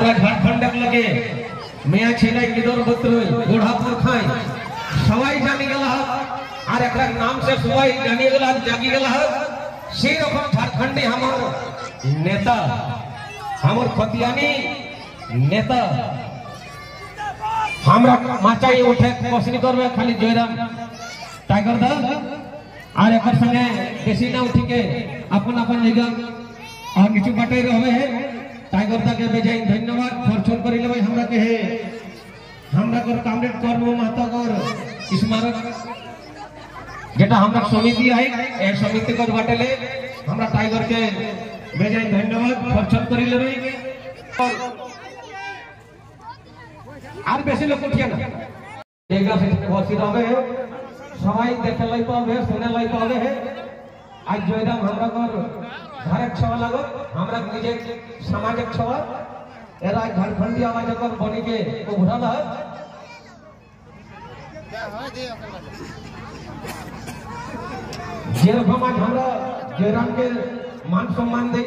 हमरा झारखंड लगे मियाँ छिलाई किदर गोत्र गोढ़ापुर खाई सवाई जानी गला और एक नाम से सवाई जानी गला जागी गला से रकम झारखंडी हमार नेता हमार खतियानी नेता हमरा माचाई उठे कोशिश करबे खाली जयराम टाइगर दा और एक संगे बेसी ना उठी के अपन अपन जगह और किछु बाटे रहबे है टाइगर दा के बेजाय धन्यवाद फॉर्चून करि लेबै हमरा के है हमरा कर कामरेड कर्म महता कर स्मारक जेटा हमरा समिति है ए समिति कर बाटेले हमरा टाइगर के बेजाय धन्यवाद फॉर्चून करि लेबै और बेसी लोग उठिया ना जगह से बसी रहबे सबाई देखे लाई पावे सुने लाई पावे है आज जयराम हमरा कर धारक छवा लागो हमरा निजे सामाजिक छवा एरा झारखंडी आवाज कर बनी के उभरल है जेरकम आज हमरा जयराम के मान सम्मान दे